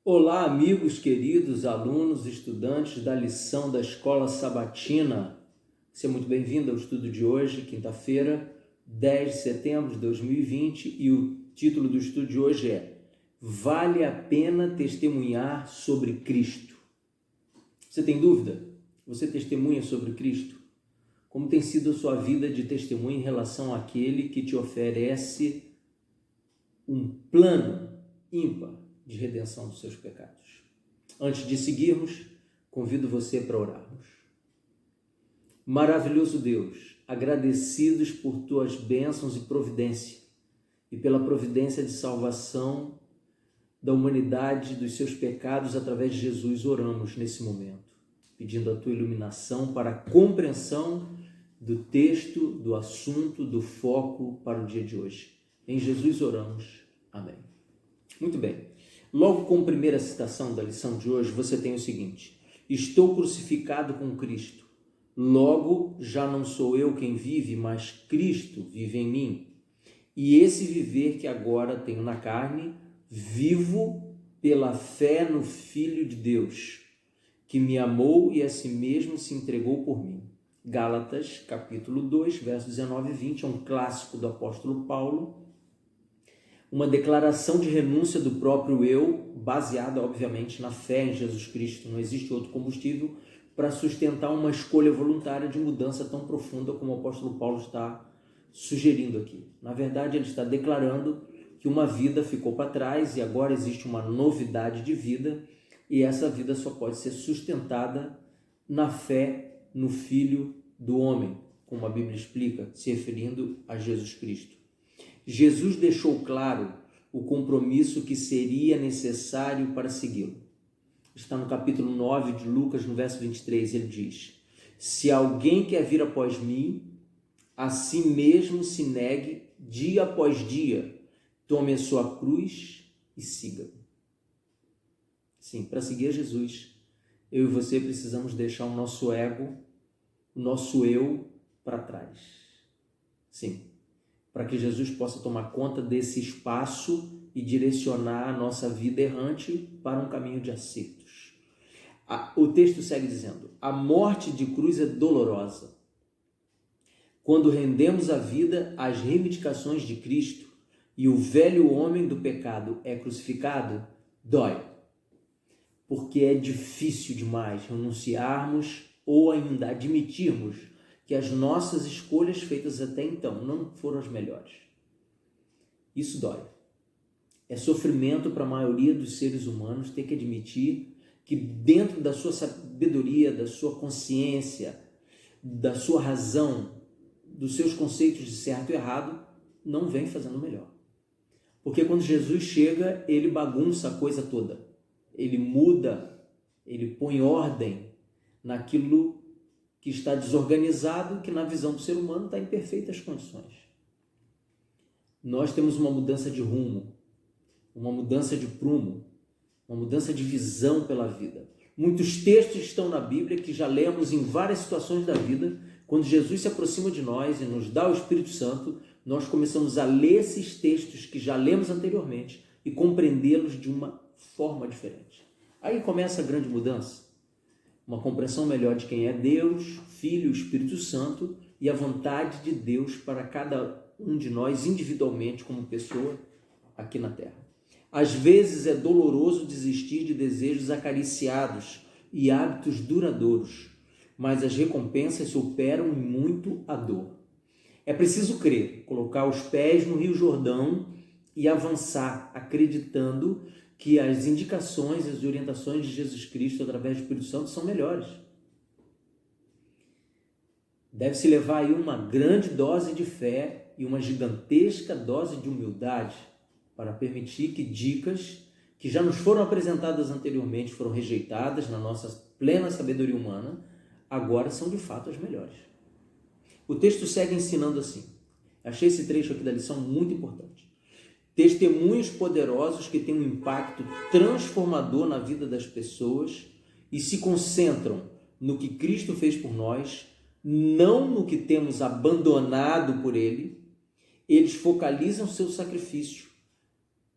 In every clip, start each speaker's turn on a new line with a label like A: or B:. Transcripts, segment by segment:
A: Olá, amigos queridos, alunos, estudantes da lição da Escola Sabatina. Seja muito bem-vindo ao estudo de hoje, quinta-feira, 10 de setembro de 2020, e o título do estudo de hoje é Vale a pena testemunhar sobre Cristo? Você tem dúvida? Você testemunha sobre Cristo? Como tem sido a sua vida de testemunho em relação àquele que te oferece um plano ímpar de redenção dos seus pecados? Antes de seguirmos, convido você para orarmos. Maravilhoso Deus, agradecidos por tuas bênçãos e providência, e pela providência de salvação da humanidade dos seus pecados através de Jesus, oramos nesse momento, pedindo a tua iluminação para a compreensão do texto, do assunto, do foco para o dia de hoje. Em Jesus oramos. Amém. Muito bem. Logo com a primeira citação da lição de hoje, você tem o seguinte: estou crucificado com Cristo. Logo, já não sou eu quem vive, mas Cristo vive em mim. E esse viver que agora tenho na carne, vivo pela fé no Filho de Deus, que me amou e a si mesmo se entregou por mim. Gálatas, capítulo 2, versos 19 e 20, é um clássico do apóstolo Paulo, uma declaração de renúncia do próprio eu, baseada, obviamente, na fé em Jesus Cristo. Não existe outro combustível para sustentar uma escolha voluntária de mudança tão profunda como o apóstolo Paulo está sugerindo aqui. Na verdade, ele está declarando que uma vida ficou para trás e agora existe uma novidade de vida, e essa vida só pode ser sustentada na fé no Filho do Homem, como a Bíblia explica, se referindo a Jesus Cristo. Jesus deixou claro o compromisso que seria necessário para segui-lo. Está no capítulo 9 de Lucas, no verso 23, ele diz: se alguém quer vir após mim, a si mesmo se negue dia após dia, tome a sua cruz e siga-me. Sim, para seguir a Jesus, eu e você precisamos deixar o nosso ego, o nosso eu para trás. Sim, para que Jesus possa tomar conta desse espaço e direcionar a nossa vida errante para um caminho de acertos. O texto segue dizendo: a morte de cruz é dolorosa. Quando rendemos a vida às reivindicações de Cristo e o velho homem do pecado é crucificado, dói. Porque é difícil demais renunciarmos ou ainda admitirmos que as nossas escolhas feitas até então não foram as melhores. Isso dói. É sofrimento para a maioria dos seres humanos ter que admitir que dentro da sua sabedoria, da sua consciência, da sua razão, dos seus conceitos de certo e errado, não vem fazendo melhor. Porque quando Jesus chega, ele bagunça a coisa toda. Ele muda, ele põe ordem naquilo que está desorganizado e que na visão do ser humano está em perfeitas condições. Nós temos uma mudança de rumo, uma mudança de prumo, uma mudança de visão pela vida. Muitos textos estão na Bíblia que já lemos em várias situações da vida. Quando Jesus se aproxima de nós e nos dá o Espírito Santo, nós começamos a ler esses textos que já lemos anteriormente e compreendê-los de uma forma diferente. Aí começa a grande mudança. Uma compreensão melhor de quem é Deus, Filho, Espírito Santo e a vontade de Deus para cada um de nós individualmente como pessoa aqui na Terra. Às vezes é doloroso desistir de desejos acariciados e hábitos duradouros, mas as recompensas superam muito a dor. É preciso crer, colocar os pés no Rio Jordão e avançar, acreditando que as indicações e as orientações de Jesus Cristo através do Espírito Santo são melhores. Deve-se levar aí uma grande dose de fé e uma gigantesca dose de humildade para permitir que dicas que já nos foram apresentadas anteriormente, foram rejeitadas na nossa plena sabedoria humana, agora são de fato as melhores. O texto segue ensinando assim. Achei esse trecho aqui da lição muito importante. Testemunhos poderosos que têm um impacto transformador na vida das pessoas e se concentram no que Cristo fez por nós, não no que temos abandonado por Ele. Eles focalizam seu sacrifício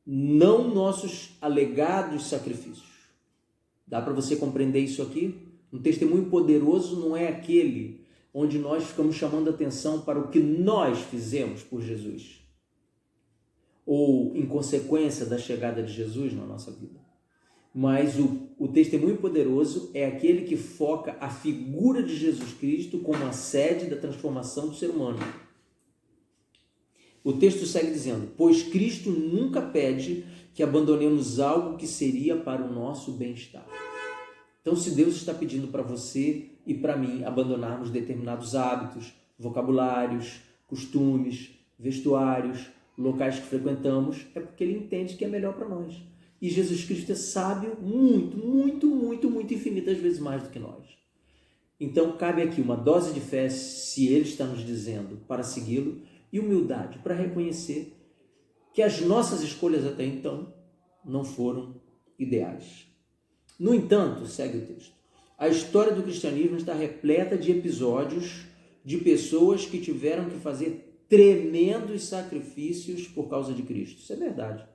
A: não nossos alegados sacrifícios. Dá para você compreender isso aqui? Um testemunho poderoso não é aquele onde nós ficamos chamando atenção para o que nós fizemos por Jesus, ou em consequência da chegada de Jesus na nossa vida. Mas o testemunho poderoso é aquele que foca a figura de Jesus Cristo como a sede da transformação do ser humano. O texto segue dizendo: pois Cristo nunca pede que abandonemos algo que seria para o nosso bem-estar. Então, se Deus está pedindo para você e para mim abandonarmos determinados hábitos, vocabulários, costumes, vestuários, locais que frequentamos, é porque Ele entende que é melhor para nós. E Jesus Cristo é sábio muito infinitas vezes mais do que nós. Então, cabe aqui uma dose de fé, se Ele está nos dizendo para segui-lo, e humildade para reconhecer que as nossas escolhas até então não foram ideais. No entanto, segue o texto, a história do cristianismo está repleta de episódios de pessoas que tiveram que fazer tremendos sacrifícios por causa de Cristo. Isso é verdade.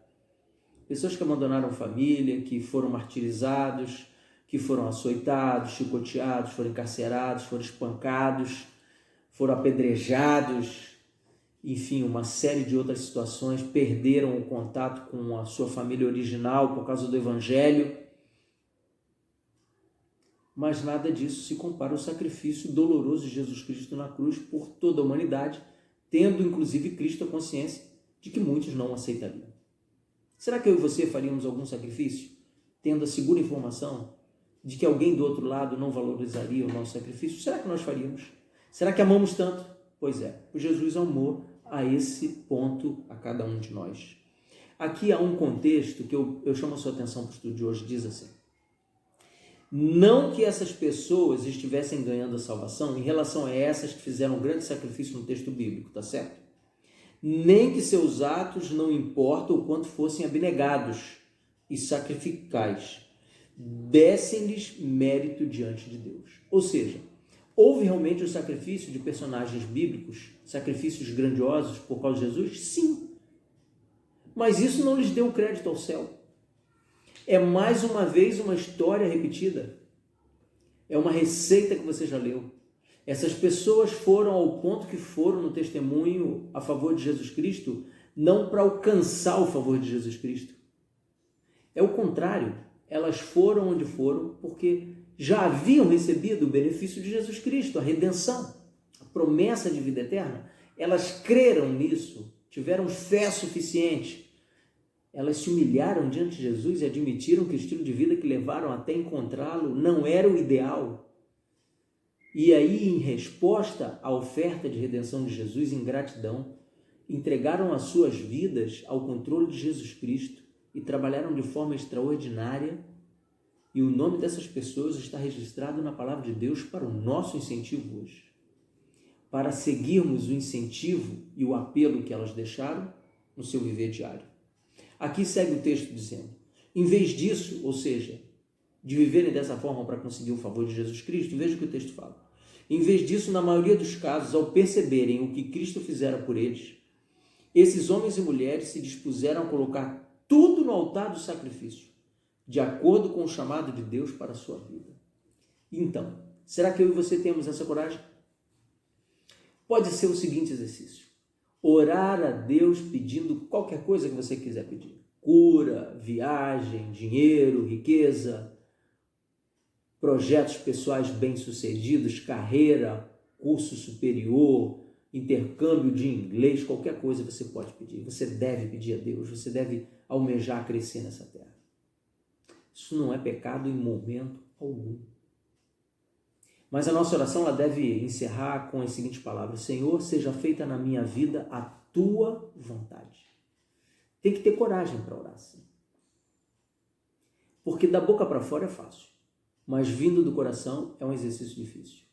A: Pessoas que abandonaram família, que foram martirizados, que foram açoitados, chicoteados, foram encarcerados, foram espancados, foram apedrejados, enfim, uma série de outras situações, perderam o contato com a sua família original por causa do Evangelho. Mas nada disso se compara ao sacrifício doloroso de Jesus Cristo na cruz por toda a humanidade, tendo inclusive Cristo a consciência de que muitos não aceitariam. Será que eu e você faríamos algum sacrifício, tendo a segura informação de que alguém do outro lado não valorizaria o nosso sacrifício? Será que nós faríamos? Será que amamos tanto? Pois é, o Jesus amou a esse ponto a cada um de nós. Aqui há um contexto que eu chamo a sua atenção para o estudo de hoje, diz assim: não que essas pessoas estivessem ganhando a salvação em relação a essas que fizeram um grande sacrifício no texto bíblico, tá certo? Nem que seus atos não importam o quanto fossem abnegados e sacrificais, dessem-lhes mérito diante de Deus. Ou seja, houve realmente o sacrifício de personagens bíblicos, sacrifícios grandiosos por causa de Jesus? Sim. Mas isso não lhes deu crédito ao céu. É mais uma vez uma história repetida. É uma receita que você já leu. Essas pessoas foram ao ponto que foram no testemunho a favor de Jesus Cristo, não para alcançar o favor de Jesus Cristo. É o contrário. Elas foram onde foram porque já haviam recebido o benefício de Jesus Cristo, a redenção, a promessa de vida eterna. Elas creram nisso, tiveram fé suficiente. Elas se humilharam diante de Jesus e admitiram que o estilo de vida que levaram até encontrá-lo não era o ideal. E aí, em resposta à oferta de redenção de Jesus, em gratidão, entregaram as suas vidas ao controle de Jesus Cristo e trabalharam de forma extraordinária. E o nome dessas pessoas está registrado na palavra de Deus para o nosso incentivo hoje. Para seguirmos o incentivo e o apelo que elas deixaram no seu viver diário. Aqui segue o texto dizendo: em vez disso, ou seja, de viverem dessa forma para conseguir o favor de Jesus Cristo, veja o que o texto fala. Em vez disso, na maioria dos casos, ao perceberem o que Cristo fizera por eles, esses homens e mulheres se dispuseram a colocar tudo no altar do sacrifício, de acordo com o chamado de Deus para a sua vida. Então, será que eu e você temos essa coragem? Pode ser o seguinte exercício: orar a Deus pedindo qualquer coisa que você quiser pedir. Cura, viagem, dinheiro, riqueza, projetos pessoais bem-sucedidos, carreira, curso superior, intercâmbio de inglês, qualquer coisa você pode pedir. Você deve pedir a Deus, você deve almejar crescer nessa terra. Isso não é pecado em momento algum. Mas a nossa oração ela deve encerrar com as seguintes palavras: Senhor, seja feita na minha vida a tua vontade. Tem que ter coragem para orar assim. Porque da boca para fora é fácil, mas vindo do coração é um exercício difícil.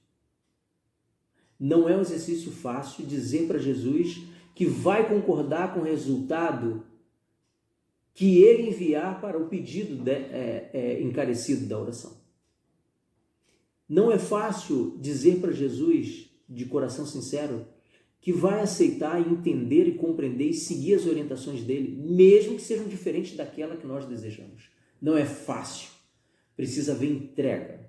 A: Não é um exercício fácil dizer para Jesus que vai concordar com o resultado que ele enviar para o pedido encarecido da oração. Não é fácil dizer para Jesus, de coração sincero, que vai aceitar, entender e compreender e seguir as orientações dele, mesmo que sejam diferentes daquela que nós desejamos. Não é fácil. Precisa haver entrega,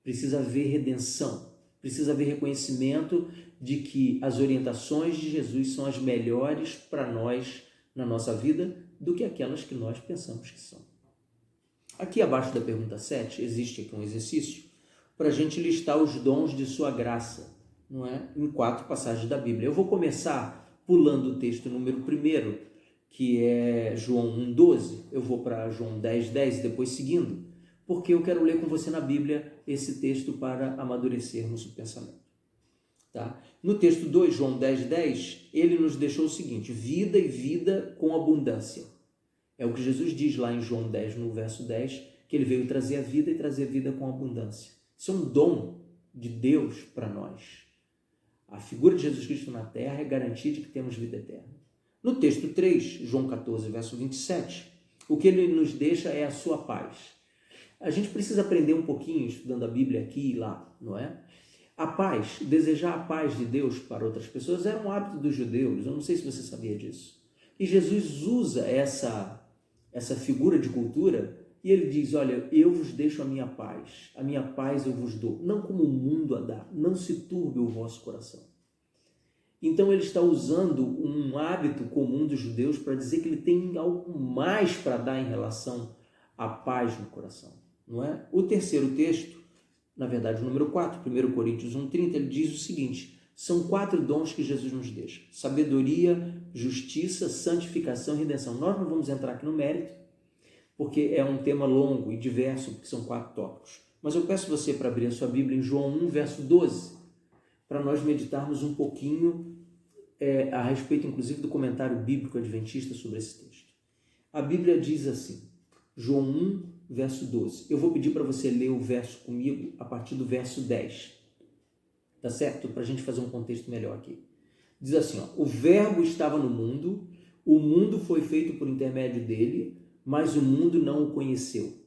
A: precisa haver redenção, precisa haver reconhecimento de que as orientações de Jesus são as melhores para nós na nossa vida do que aquelas que nós pensamos que são. Aqui abaixo da pergunta 7, existe aqui um exercício para a gente listar os dons de sua graça, não é? Em 4 passagens da Bíblia. Eu vou começar pulando o texto número 1, que é João 1,12. Eu vou para João 10,10 e depois seguindo, porque eu quero ler com você na Bíblia esse texto para amadurecermos o pensamento. Tá? No texto 2, João 10,10, ele nos deixou o seguinte: vida e vida com abundância. É o que Jesus diz lá em João 10, no verso 10, que ele veio trazer a vida e trazer a vida com abundância. Isso é um dom de Deus para nós. A figura de Jesus Cristo na terra é garantia de que temos vida eterna. No texto 3, João 14, verso 27, o que ele nos deixa é a sua paz. A gente precisa aprender um pouquinho estudando a Bíblia aqui e lá, não é? A paz, desejar a paz de Deus para outras pessoas era um hábito dos judeus. Eu não sei se você sabia disso. E Jesus usa essa figura de cultura e ele diz: olha, eu vos deixo a minha paz eu vos dou, não como o mundo a dá, não se turbe o vosso coração. Então ele está usando um hábito comum dos judeus para dizer que ele tem algo mais para dar em relação à paz no coração, não é? O terceiro texto, na verdade o número 4, 1 Coríntios 1,30, ele diz o seguinte: são 4 dons que Jesus nos deixa: sabedoria, justiça, santificação e redenção. Nós não vamos entrar aqui no mérito, porque é um tema longo e diverso, porque são 4 tópicos. Mas eu peço você para abrir a sua Bíblia em João 1, verso 12, para nós meditarmos um pouquinho a respeito, inclusive, do comentário bíblico adventista sobre esse texto. A Bíblia diz assim, João 1, verso 12. Eu vou pedir para você ler o verso comigo a partir do verso 10. Tá certo? Para a gente fazer um contexto melhor aqui. Diz assim, ó: o verbo estava no mundo, o mundo foi feito por intermédio dele, mas o mundo não o conheceu.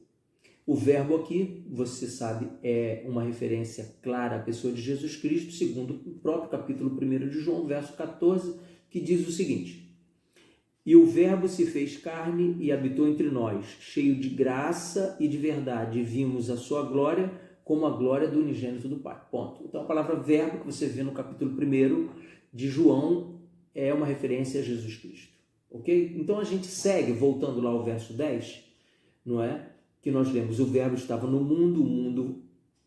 A: O verbo aqui, você sabe, é uma referência clara à pessoa de Jesus Cristo, segundo o próprio capítulo 1 de João, verso 14, que diz o seguinte: e o verbo se fez carne e habitou entre nós, cheio de graça e de verdade, e vimos a sua glória como a glória do unigênito do Pai. Ponto. Então a palavra verbo que você vê no capítulo 1 de João é uma referência a Jesus Cristo. Ok? Então a gente segue, voltando lá ao verso 10, não é? Que nós lemos: o verbo estava no mundo, o mundo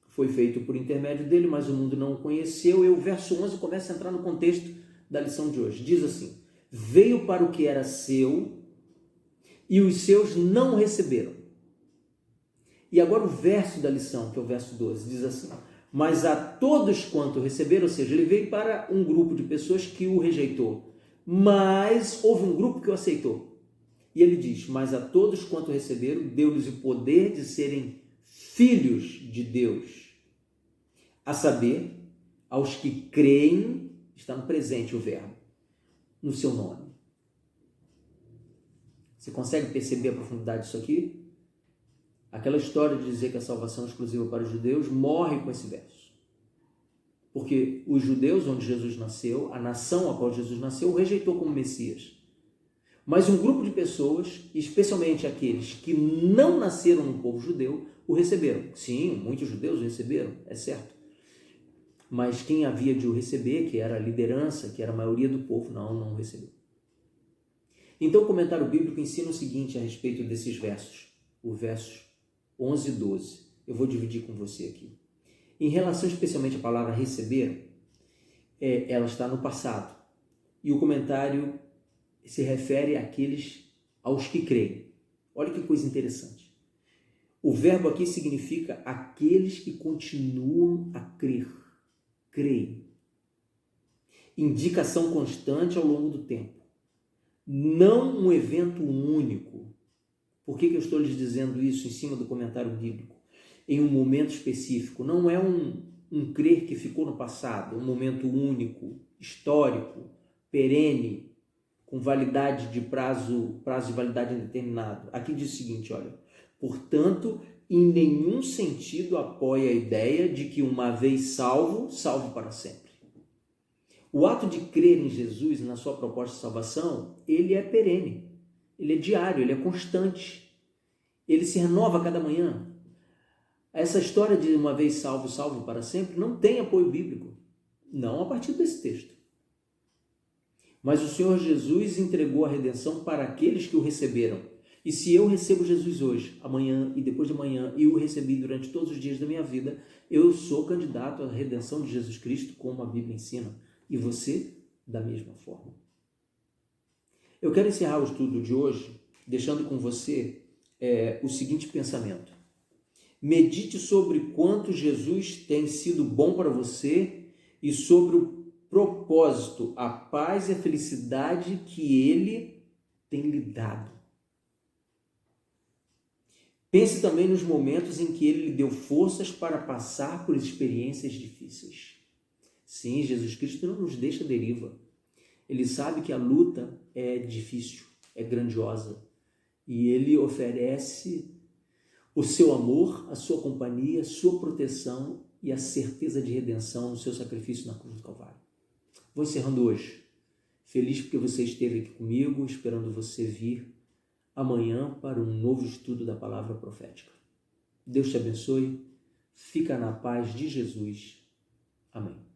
A: foi feito por intermédio dele, mas o mundo não o conheceu. E o verso 11 começa a entrar no contexto da lição de hoje. Diz assim: veio para o que era seu e os seus não o receberam. E agora o verso da lição, que é o verso 12, diz assim: mas a todos quanto receberam, ou seja, ele veio para um grupo de pessoas que o rejeitou, mas houve um grupo que o aceitou. E ele diz: mas a todos quanto receberam, deu-lhes o poder de serem filhos de Deus, a saber, aos que creem, está no presente o verbo, no seu nome. Você consegue perceber a profundidade disso aqui? Aquela história de dizer que a salvação é exclusiva para os judeus morre com esse verso. Porque os judeus, onde Jesus nasceu, a nação a qual Jesus nasceu, o rejeitou como Messias. Mas um grupo de pessoas, especialmente aqueles que não nasceram no povo judeu, o receberam. Sim, muitos judeus o receberam, é certo. Mas quem havia de o receber, que era a liderança, que era a maioria do povo, não o recebeu. Então o comentário bíblico ensina o seguinte a respeito desses versos. O verso 11 e 12. Eu vou dividir com você aqui. Em relação especialmente à palavra receber, ela está no passado. E o comentário se refere aos que creem. Olha que coisa interessante. O verbo aqui significa aqueles que continuam a crer. Creem. Indicação constante ao longo do tempo. Não um evento único. Por que eu estou lhes dizendo isso em cima do comentário bíblico? Em um momento específico. Não é um crer que ficou no passado, um momento único, histórico, perene, com validade de prazo de validade indeterminado. Aqui diz o seguinte, olha: portanto, em nenhum sentido apoia a ideia de que uma vez salvo para sempre. O ato de crer em Jesus e na sua proposta de salvação, ele é perene, ele é diário, ele é constante, ele se renova a cada manhã. Essa história de uma vez salvo, salvo para sempre, não tem apoio bíblico, não a partir desse texto. Mas o Senhor Jesus entregou a redenção para aqueles que o receberam. E se eu recebo Jesus hoje, amanhã e depois de amanhã, e o recebi durante todos os dias da minha vida, eu sou candidato à redenção de Jesus Cristo, como a Bíblia ensina. E você, da mesma forma. Eu quero encerrar o estudo de hoje deixando com você o seguinte pensamento. Medite sobre quanto Jesus tem sido bom para você e sobre o propósito, a paz e a felicidade que Ele tem lhe dado. Pense também nos momentos em que Ele lhe deu forças para passar por experiências difíceis. Sim, Jesus Cristo não nos deixa à deriva. Ele sabe que a luta é difícil, é grandiosa. E Ele oferece o seu amor, a sua companhia, a sua proteção e a certeza de redenção no seu sacrifício na cruz do Calvário. Vou encerrando hoje. Feliz porque você esteve aqui comigo, esperando você vir amanhã para um novo estudo da palavra profética. Deus te abençoe. Fica na paz de Jesus. Amém.